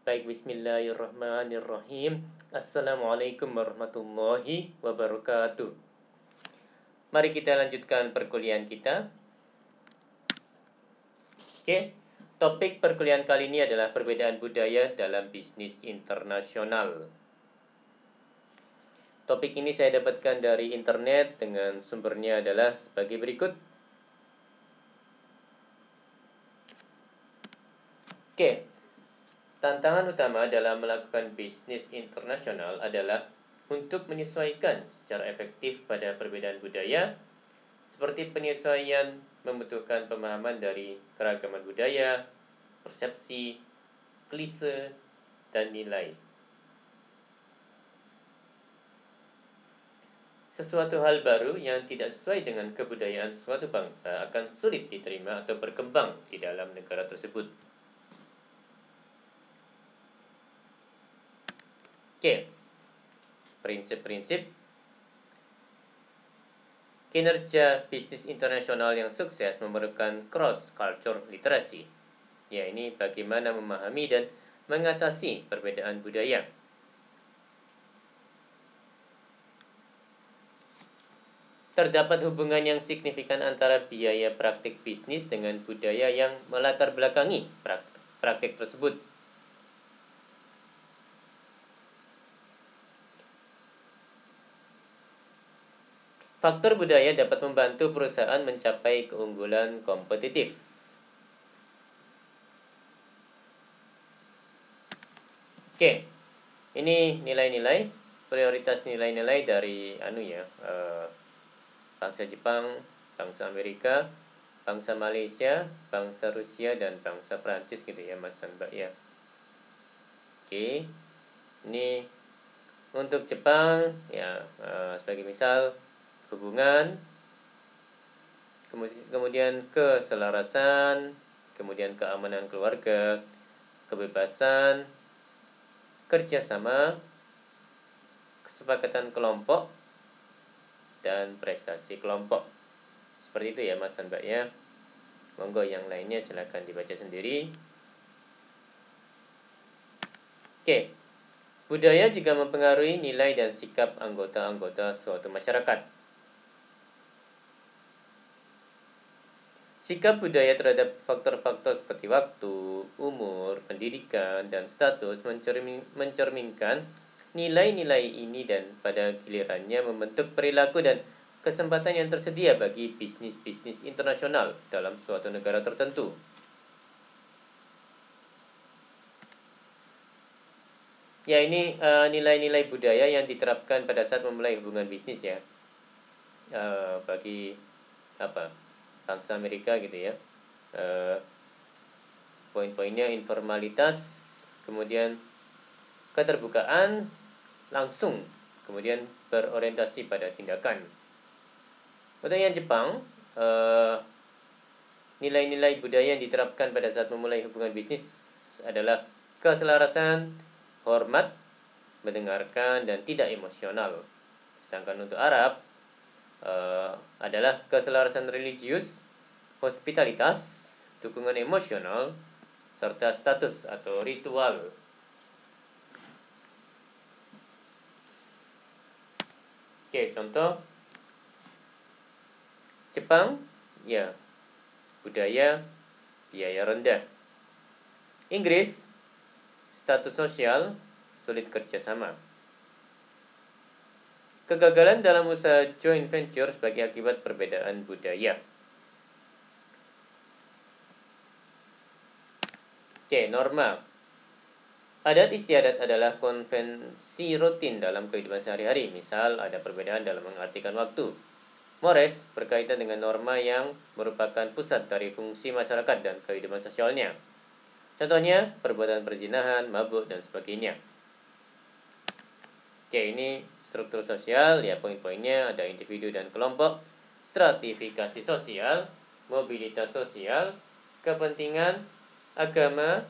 Baik, bismillahirrahmanirrahim. Assalamualaikum warahmatullahi wabarakatuh. Mari kita lanjutkan perkuliahan kita. Oke, topik perkuliahan kali ini adalah perbedaan budaya dalam bisnis internasional. Topik ini saya dapatkan dari internet dengan sumbernya adalah sebagai berikut. Oke, tantangan utama dalam melakukan bisnis internasional adalah untuk menyesuaikan secara efektif pada perbedaan budaya, seperti penyesuaian membutuhkan pemahaman dari keragaman budaya, persepsi, klise, dan nilai. Sesuatu hal baru yang tidak sesuai dengan kebudayaan suatu bangsa akan sulit diterima atau berkembang di dalam negara tersebut. Oke, prinsip-prinsip kinerja bisnis internasional yang sukses memerlukan cross-culture literacy. Ya, ini bagaimana memahami dan mengatasi perbedaan budaya. Terdapat hubungan yang signifikan antara biaya praktik bisnis dengan budaya yang melatar belakangi praktik tersebut. Faktor budaya dapat membantu perusahaan mencapai keunggulan kompetitif. Oke, ini nilai-nilai, prioritas nilai-nilai dari bangsa Jepang, bangsa Amerika, bangsa Malaysia, bangsa Rusia, dan bangsa Prancis gitu ya Mas dan Mbak ya. Oke, ini untuk Jepang ya, sebagai misal hubungan, kemudian keselarasan, kemudian keamanan keluarga, kebebasan, kerjasama, kesepakatan kelompok, dan prestasi kelompok. Seperti itu ya Mas dan Mbak ya. Monggo yang lainnya silahkan dibaca sendiri. Oke, budaya juga mempengaruhi nilai dan sikap anggota-anggota suatu masyarakat. Sikap budaya terhadap faktor-faktor seperti waktu, umur, pendidikan, dan status mencerminkan nilai-nilai ini dan pada gilirannya membentuk perilaku dan kesempatan yang tersedia bagi bisnis-bisnis internasional dalam suatu negara tertentu. Ya, ini nilai-nilai budaya yang diterapkan pada saat memulai hubungan bisnis ya. Bagi bangsa Amerika gitu ya. Poin-poinnya informalitas, kemudian keterbukaan langsung, kemudian berorientasi pada tindakan. Untuk yang Jepang, nilai-nilai budaya yang diterapkan pada saat memulai hubungan bisnis adalah keselarasan, hormat, mendengarkan, dan tidak emosional. Sedangkan untuk Arab adalah keselarasan religius, hospitalitas, dukungan emosional, serta status atau ritual. Oke, contoh Jepang, ya, budaya, biaya rendah. Inggris, status sosial, sulit kerjasama. Kegagalan dalam usaha joint venture sebagai akibat perbedaan budaya. Oke, norma. Adat istiadat adalah konvensi rutin dalam kehidupan sehari-hari. Misal, ada perbedaan dalam mengartikan waktu. Mores berkaitan dengan norma yang merupakan pusat dari fungsi masyarakat dan kehidupan sosialnya. Contohnya, perbuatan perzinahan, mabuk, dan sebagainya. Oke, ini struktur sosial, ya poin-poinnya ada individu dan kelompok, stratifikasi sosial, mobilitas sosial, kepentingan, agama,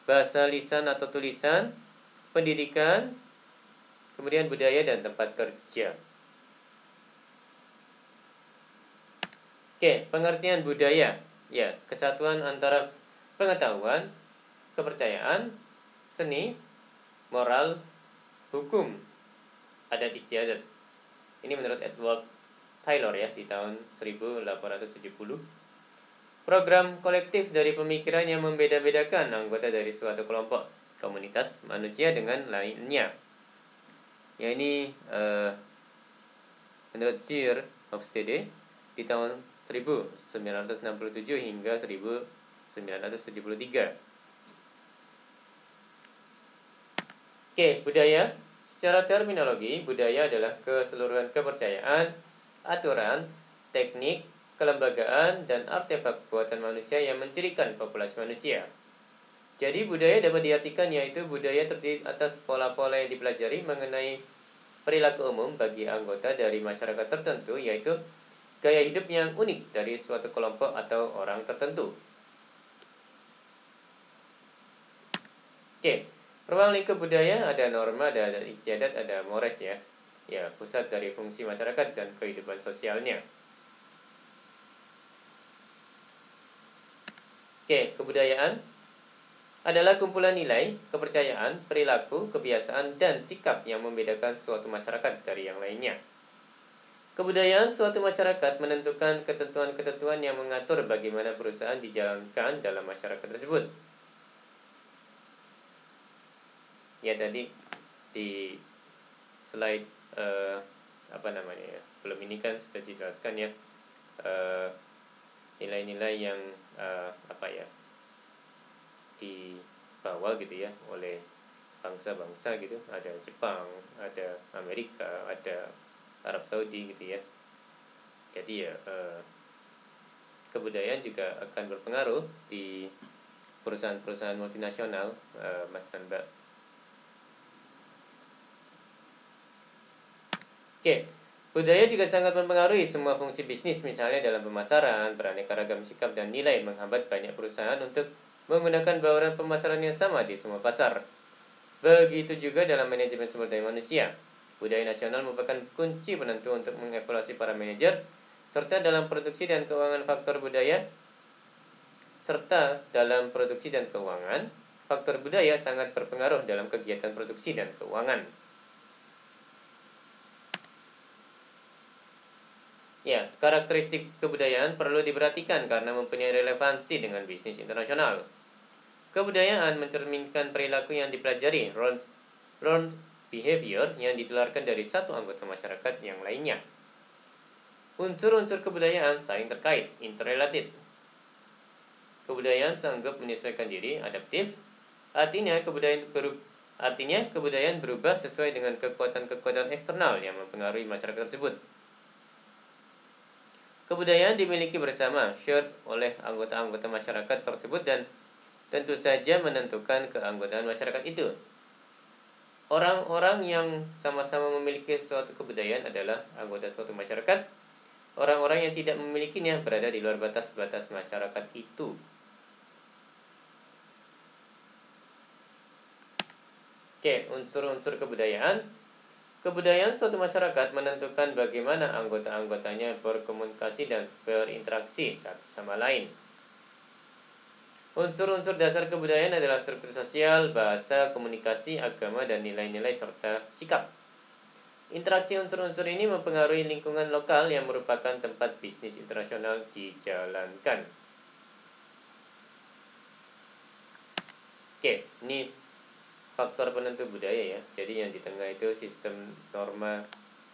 bahasa lisan atau tulisan, pendidikan, kemudian budaya dan tempat kerja. Oke, pengertian budaya. Ya, kesatuan antara pengetahuan, kepercayaan, seni, moral, hukum, adat istiadat. Ini menurut Edward Taylor ya di tahun 1870. Program kolektif dari pemikiran yang membeda-bedakan anggota dari suatu kelompok, komunitas, manusia dengan lainnya. Ya ini menurut Geer Hofstede di tahun 1967 hingga 1973. Oke, budaya. Secara terminologi, budaya adalah keseluruhan kepercayaan, aturan, teknik, kelembagaan, dan artefak buatan manusia yang mencirikan populasi manusia. Jadi budaya dapat diartikan yaitu budaya terdiri atas pola-pola yang dipelajari mengenai perilaku umum bagi anggota dari masyarakat tertentu, yaitu gaya hidup yang unik dari suatu kelompok atau orang tertentu. Oke, ruang lingkup budaya ada norma, ada istiadat, ada mores ya. Ya, pusat dari fungsi masyarakat dan kehidupan sosialnya. Oke, kebudayaan adalah kumpulan nilai, kepercayaan, perilaku, kebiasaan, dan sikap yang membedakan suatu masyarakat dari yang lainnya. Kebudayaan suatu masyarakat menentukan ketentuan-ketentuan yang mengatur bagaimana perusahaan dijalankan dalam masyarakat tersebut. Ya tadi di slide sebelum ini kan sudah dijelaskan ya nilai-nilai yang dibawa gitu ya oleh bangsa-bangsa gitu, ada Jepang, ada Amerika, ada Arab Saudi gitu ya. Jadi ya kebudayaan juga akan berpengaruh di perusahaan-perusahaan multinasional, Mas dan Mbak. Oke, budaya juga sangat mempengaruhi semua fungsi bisnis, misalnya dalam pemasaran, beraneka ragam sikap dan nilai menghambat banyak perusahaan untuk menggunakan bauran pemasaran yang sama di semua pasar. Begitu juga dalam manajemen sumber daya manusia. Budaya nasional merupakan kunci penentu untuk mengevaluasi para manajer, serta dalam produksi dan keuangan faktor budaya, faktor budaya sangat berpengaruh dalam kegiatan produksi dan keuangan. Ya, karakteristik kebudayaan perlu diperhatikan karena mempunyai relevansi dengan bisnis internasional. Kebudayaan mencerminkan perilaku yang dipelajari, learned behavior yang ditularkan dari satu anggota masyarakat yang lainnya. Unsur-unsur kebudayaan saling terkait, interrelated. Kebudayaan sanggup menyesuaikan diri, adaptif. Artinya kebudayaan berubah sesuai dengan kekuatan-kekuatan eksternal yang mempengaruhi masyarakat tersebut. Kebudayaan dimiliki bersama, shared oleh anggota-anggota masyarakat tersebut dan tentu saja menentukan keanggotaan masyarakat itu. Orang-orang yang sama-sama memiliki suatu kebudayaan adalah anggota suatu masyarakat. Orang-orang yang tidak memilikinya berada di luar batas-batas masyarakat itu. Oke, unsur-unsur kebudayaan. Kebudayaan suatu masyarakat menentukan bagaimana anggota-anggotanya berkomunikasi dan berinteraksi satu sama lain. Unsur-unsur dasar kebudayaan adalah struktur sosial, bahasa, komunikasi, agama, dan nilai-nilai serta sikap. Interaksi unsur-unsur ini mempengaruhi lingkungan lokal yang merupakan tempat bisnis internasional dijalankan. Oke, ini faktor penentu budaya ya. Jadi yang di tengah itu sistem norma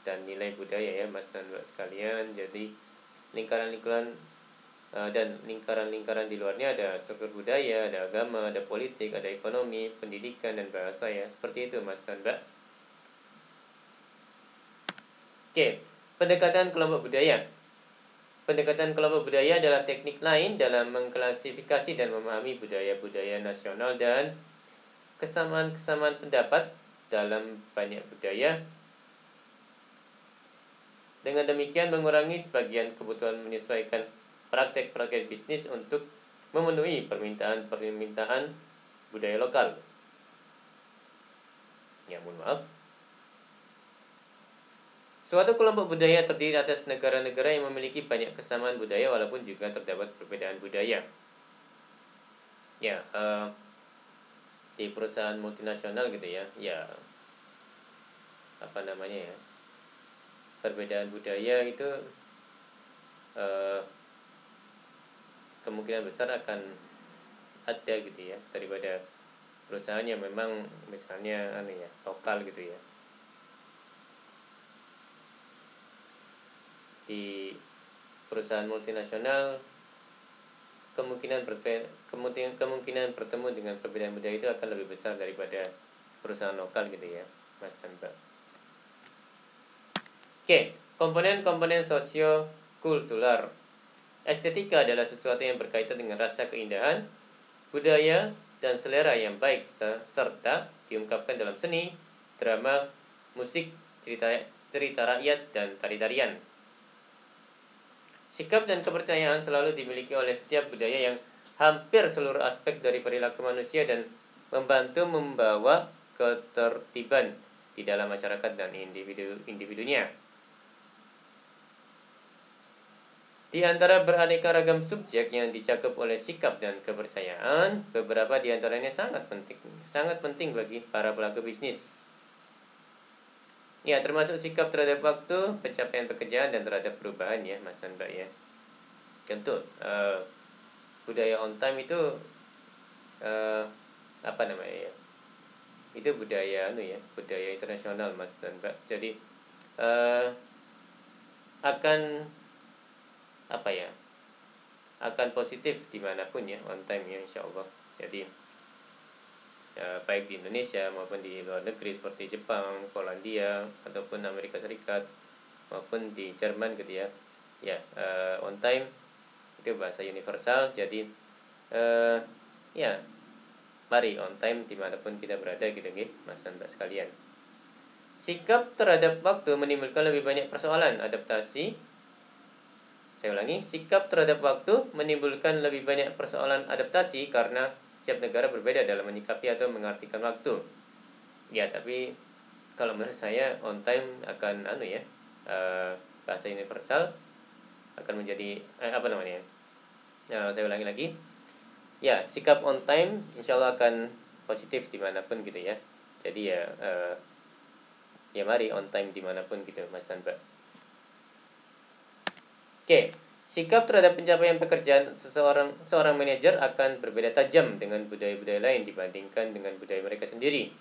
dan nilai budaya ya, Mas dan Mbak sekalian. Jadi lingkaran-lingkaran dan lingkaran-lingkaran di luarnya ada struktur budaya, ada agama, ada politik, ada ekonomi, pendidikan, dan bahasa ya. Seperti itu Mas dan Mbak. Oke, pendekatan kelompok budaya. Pendekatan kelompok budaya adalah teknik lain dalam mengklasifikasi dan memahami budaya-budaya nasional dan kesamaan-kesamaan pendapat dalam banyak budaya. Dengan demikian mengurangi sebagian kebutuhan menyesuaikan praktek-praktek bisnis untuk memenuhi permintaan budaya lokal. Ya, mohon maaf. Suatu kelompok budaya terdiri atas negara-negara yang memiliki banyak kesamaan budaya walaupun juga terdapat perbedaan budaya. Ya, di perusahaan multinasional gitu ya, ya apa namanya ya, perbedaan budaya itu kemungkinan besar akan ada gitu ya, daripada perusahaan yang memang misalnya lokal gitu ya. Di perusahaan multinasional kemungkinan bertemu dengan perbedaan budaya itu akan lebih besar daripada perusahaan lokal gitu ya, Mas dan Mbak. Oke, komponen-komponen sosio-kultural. Estetika adalah sesuatu yang berkaitan dengan rasa keindahan, budaya, dan selera yang baik serta diungkapkan dalam seni, drama, musik, cerita rakyat, dan tari-tarian. Sikap dan kepercayaan selalu dimiliki oleh setiap budaya yang hampir seluruh aspek dari perilaku manusia dan membantu membawa ketertiban di dalam masyarakat dan individunya. Di antara beraneka ragam subjek yang dicakup oleh sikap dan kepercayaan, beberapa di antaranya sangat penting bagi para pelaku bisnis. Ya, termasuk sikap terhadap waktu, pencapaian pekerjaan, dan terhadap perubahan ya, Mas dan Mbak ya. Contoh, budaya on time itu apa namanya ya? Itu budaya budaya internasional, Mas dan Mbak. Jadi akan apa ya? Akan positif dimanapun ya, on time ya, insya Allah. Jadi baik di Indonesia maupun di luar negeri seperti Jepang, Polandia, ataupun Amerika Serikat maupun di Jerman gitu ya. Ya, on time itu bahasa universal. Jadi ya, mari on time dimanapun kita berada gitu nih, Mas dan Mbak sekalian. Sikap terhadap waktu menimbulkan lebih banyak persoalan adaptasi. Saya ulangi, sikap terhadap waktu menimbulkan lebih banyak persoalan adaptasi karena setiap negara berbeda dalam menyikapi atau mengartikan waktu. Ya, tapi kalau menurut saya on time akan bahasa universal akan menjadi saya ulangi lagi. Ya, sikap on time insya Allah akan positif dimanapun gitu ya. Jadi ya mari on time dimanapun gitu, Mas dan Mbak. Oke, sikap terhadap pencapaian pekerjaan seorang manajer akan berbeda tajam dengan budaya-budaya lain dibandingkan dengan budaya mereka sendiri.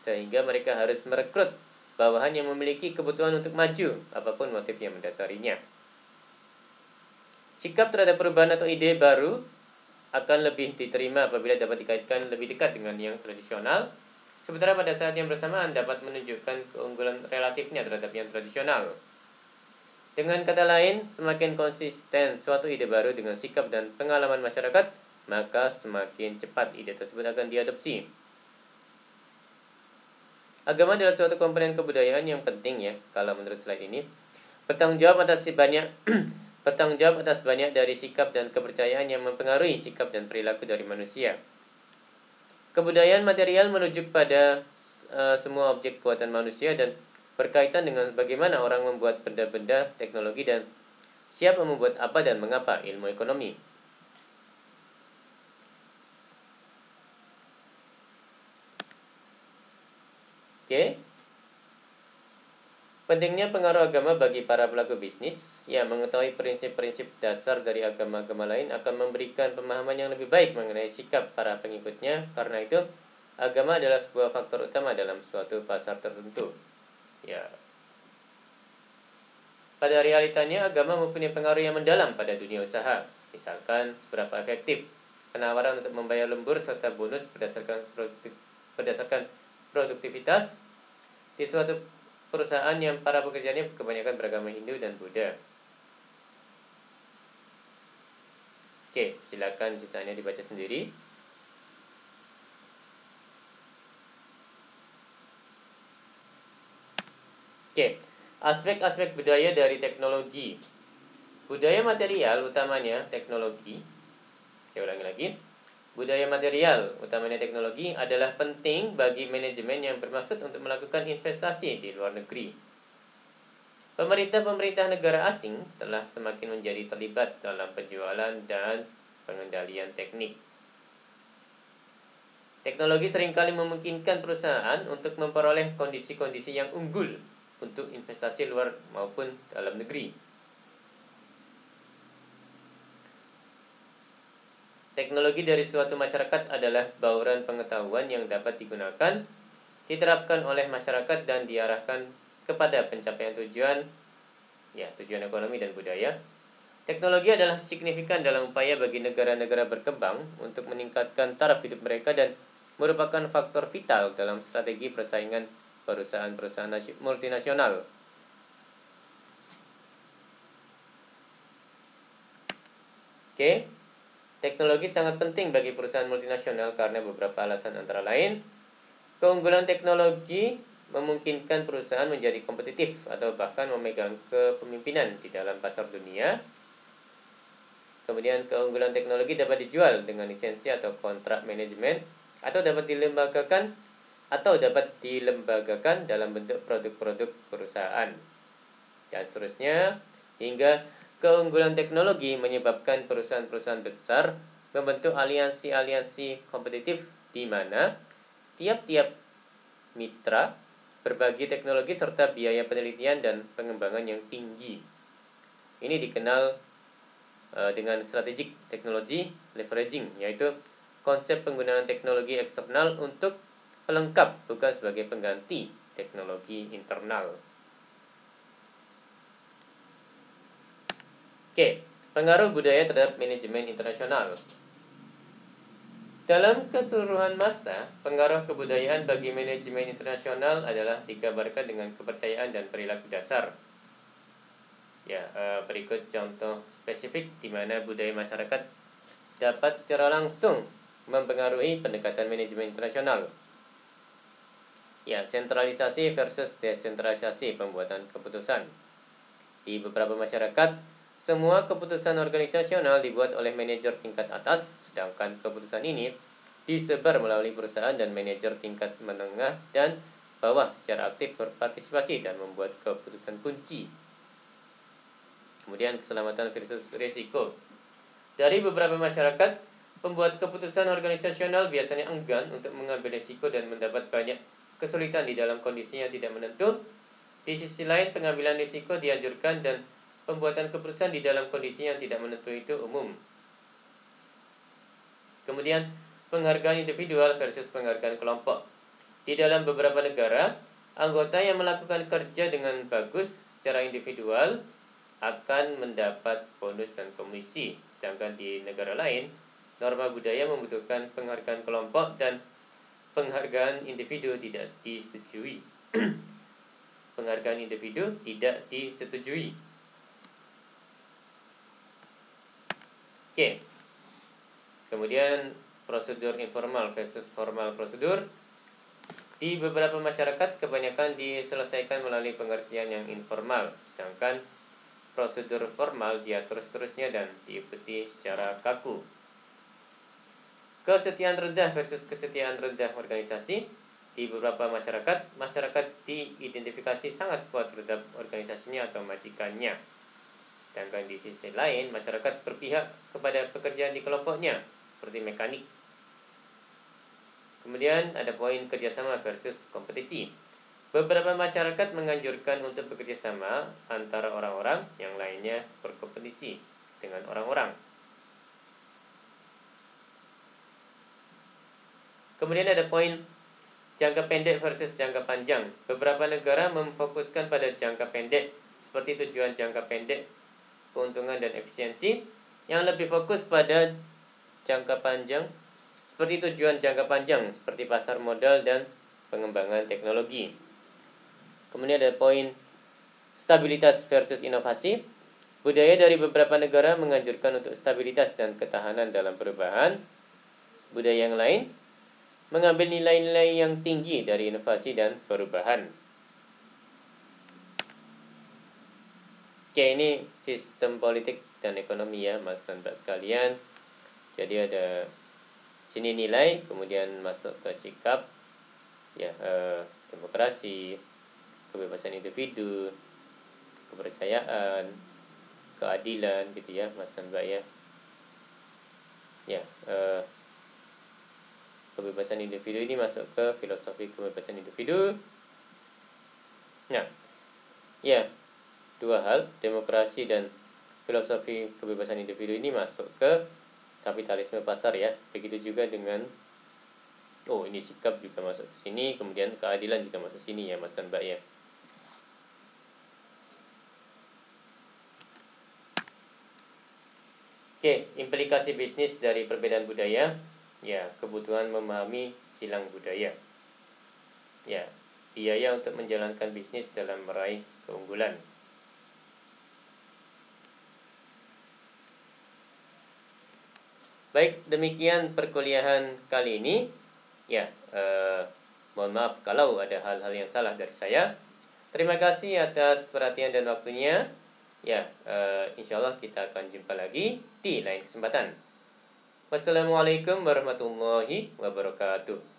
Sehingga mereka harus merekrut bawahan yang memiliki kebutuhan untuk maju, apapun motif yang mendasarinya. Sikap terhadap perubahan atau ide baru akan lebih diterima apabila dapat dikaitkan lebih dekat dengan yang tradisional, sementara pada saat yang bersamaan dapat menunjukkan keunggulan relatifnya terhadap yang tradisional. Dengan kata lain, semakin konsisten suatu ide baru dengan sikap dan pengalaman masyarakat, maka semakin cepat ide tersebut akan diadopsi. Agama adalah suatu komponen kebudayaan yang penting ya, kalau menurut slide ini. Bertanggung jawab atas banyak dari sikap dan kepercayaan yang mempengaruhi sikap dan perilaku dari manusia. Kebudayaan material merujuk pada semua objek buatan manusia dan berkaitan dengan bagaimana orang membuat benda-benda, teknologi, dan siapa membuat apa dan mengapa, ilmu ekonomi. Oke. Pentingnya pengaruh agama bagi para pelaku bisnis. Ya, mengetahui prinsip-prinsip dasar dari agama-agama lain akan memberikan pemahaman yang lebih baik mengenai sikap para pengikutnya. Karena itu, agama adalah sebuah faktor utama dalam suatu pasar tertentu. Ya, pada realitanya agama mempunyai pengaruh yang mendalam pada dunia usaha. Misalkan seberapa efektif penawaran untuk membayar lembur serta bonus berdasarkan produktivitas di suatu perusahaan yang para pekerjaannya kebanyakan beragama Hindu dan Buddha. Oke, silakan sisanya dibaca sendiri. Oke, aspek-aspek budaya dari teknologi. Budaya material utamanya teknologi. Saya ulangi lagi. Budaya material utamanya teknologi adalah penting bagi manajemen yang bermaksud untuk melakukan investasi di luar negeri. Pemerintah negara asing telah semakin menjadi terlibat dalam penjualan dan pengendalian teknik. Teknologi seringkali memungkinkan perusahaan untuk memperoleh kondisi-kondisi yang unggul untuk investasi luar maupun dalam negeri. Teknologi dari suatu masyarakat adalah bauran pengetahuan yang dapat digunakan, diterapkan oleh masyarakat dan diarahkan kepada pencapaian tujuan ekonomi dan budaya. Teknologi adalah signifikan dalam upaya bagi negara-negara berkembang untuk meningkatkan taraf hidup mereka dan merupakan faktor vital dalam strategi persaingan perusahaan-perusahaan multinasional. Oke. Teknologi sangat penting bagi perusahaan multinasional karena beberapa alasan, antara lain, keunggulan teknologi memungkinkan perusahaan menjadi kompetitif atau bahkan memegang kepemimpinan di dalam pasar dunia. Kemudian keunggulan teknologi dapat dijual dengan lisensi atau kontrak manajemen atau dapat dilembagakan dalam bentuk produk-produk perusahaan. Dan seterusnya, hingga keunggulan teknologi menyebabkan perusahaan-perusahaan besar membentuk aliansi-aliansi kompetitif di mana tiap-tiap mitra berbagi teknologi serta biaya penelitian dan pengembangan yang tinggi. Ini dikenal dengan strategic technology leveraging, yaitu konsep penggunaan teknologi eksternal untuk pelengkap bukan sebagai pengganti teknologi internal. Oke, pengaruh budaya terhadap manajemen internasional. Dalam keseluruhan masa, pengaruh kebudayaan bagi manajemen internasional adalah digambarkan dengan kepercayaan dan perilaku dasar. Berikut contoh spesifik di mana budaya masyarakat dapat secara langsung mempengaruhi pendekatan manajemen internasional. Sentralisasi versus desentralisasi pembuatan keputusan. Di beberapa masyarakat, semua keputusan organisasional dibuat oleh manajer tingkat atas, sedangkan keputusan ini disebar melalui perusahaan dan manajer tingkat menengah dan bawah secara aktif berpartisipasi dan membuat keputusan kunci. Kemudian keselamatan versus risiko. Dari beberapa masyarakat, pembuat keputusan organisasional biasanya enggan untuk mengambil risiko dan mendapat banyak kesulitan di dalam kondisi yang tidak menentu. Di sisi lain, pengambilan risiko dianjurkan dan pembuatan keputusan di dalam kondisi yang tidak menentu itu umum. Kemudian, penghargaan individual versus penghargaan kelompok. Di dalam beberapa negara, anggota yang melakukan kerja dengan bagus secara individual akan mendapat bonus dan komisi. Sedangkan di negara lain, norma budaya membutuhkan penghargaan kelompok dan penghargaan individu tidak disetujui. Penghargaan individu tidak disetujui. Oke. Kemudian prosedur informal versus formal prosedur. Di beberapa masyarakat kebanyakan diselesaikan melalui pengertian yang informal, sedangkan prosedur formal diatur seterusnya dan diikuti secara kaku. Kesetiaan rendah versus kesetiaan rendah organisasi. Di beberapa masyarakat diidentifikasi sangat kuat terhadap organisasinya atau majikannya. Sedangkan di sisi lain, masyarakat berpihak kepada pekerjaan di kelompoknya, seperti mekanik. Kemudian ada poin kerjasama versus kompetisi. Beberapa masyarakat menganjurkan untuk bekerja sama antara orang-orang, yang lainnya berkompetisi dengan orang-orang. Kemudian ada poin jangka pendek versus jangka panjang. Beberapa negara memfokuskan pada jangka pendek, seperti tujuan jangka pendek, keuntungan dan efisiensi, yang lebih fokus pada jangka panjang, seperti tujuan jangka panjang, seperti pasar modal dan pengembangan teknologi. Kemudian ada poin stabilitas versus inovasi. Budaya dari beberapa negara menganjurkan untuk stabilitas dan ketahanan dalam perubahan. Budaya yang lain mengambil nilai-nilai yang tinggi dari inovasi dan perubahan. Oke, ini sistem politik dan ekonomi ya, Mas dan Mbak sekalian. Jadi ada sini nilai, kemudian masuk ke sikap, demokrasi, kebebasan individu, kepercayaan, keadilan gitu ya, Mas dan Mbak ya. Kebebasan kebebasan individu ini masuk ke filosofi kebebasan individu. Nah, ya, dua hal, demokrasi dan filosofi kebebasan individu ini masuk ke kapitalisme pasar ya. Begitu juga dengan ini sikap juga masuk ke sini, kemudian keadilan juga masuk sini ya Mas dan Mbak ya. Oke, implikasi bisnis dari perbedaan budaya. Ya, kebutuhan memahami silang budaya. Ya, biaya untuk menjalankan bisnis dalam meraih keunggulan. Baik, demikian perkuliahan kali ini. Ya, mohon maaf kalau ada hal-hal yang salah dari saya. Terima kasih atas perhatian dan waktunya. Ya, insya Allah kita akan jumpa lagi di lain kesempatan. Wassalamualaikum warahmatullahi wabarakatuh.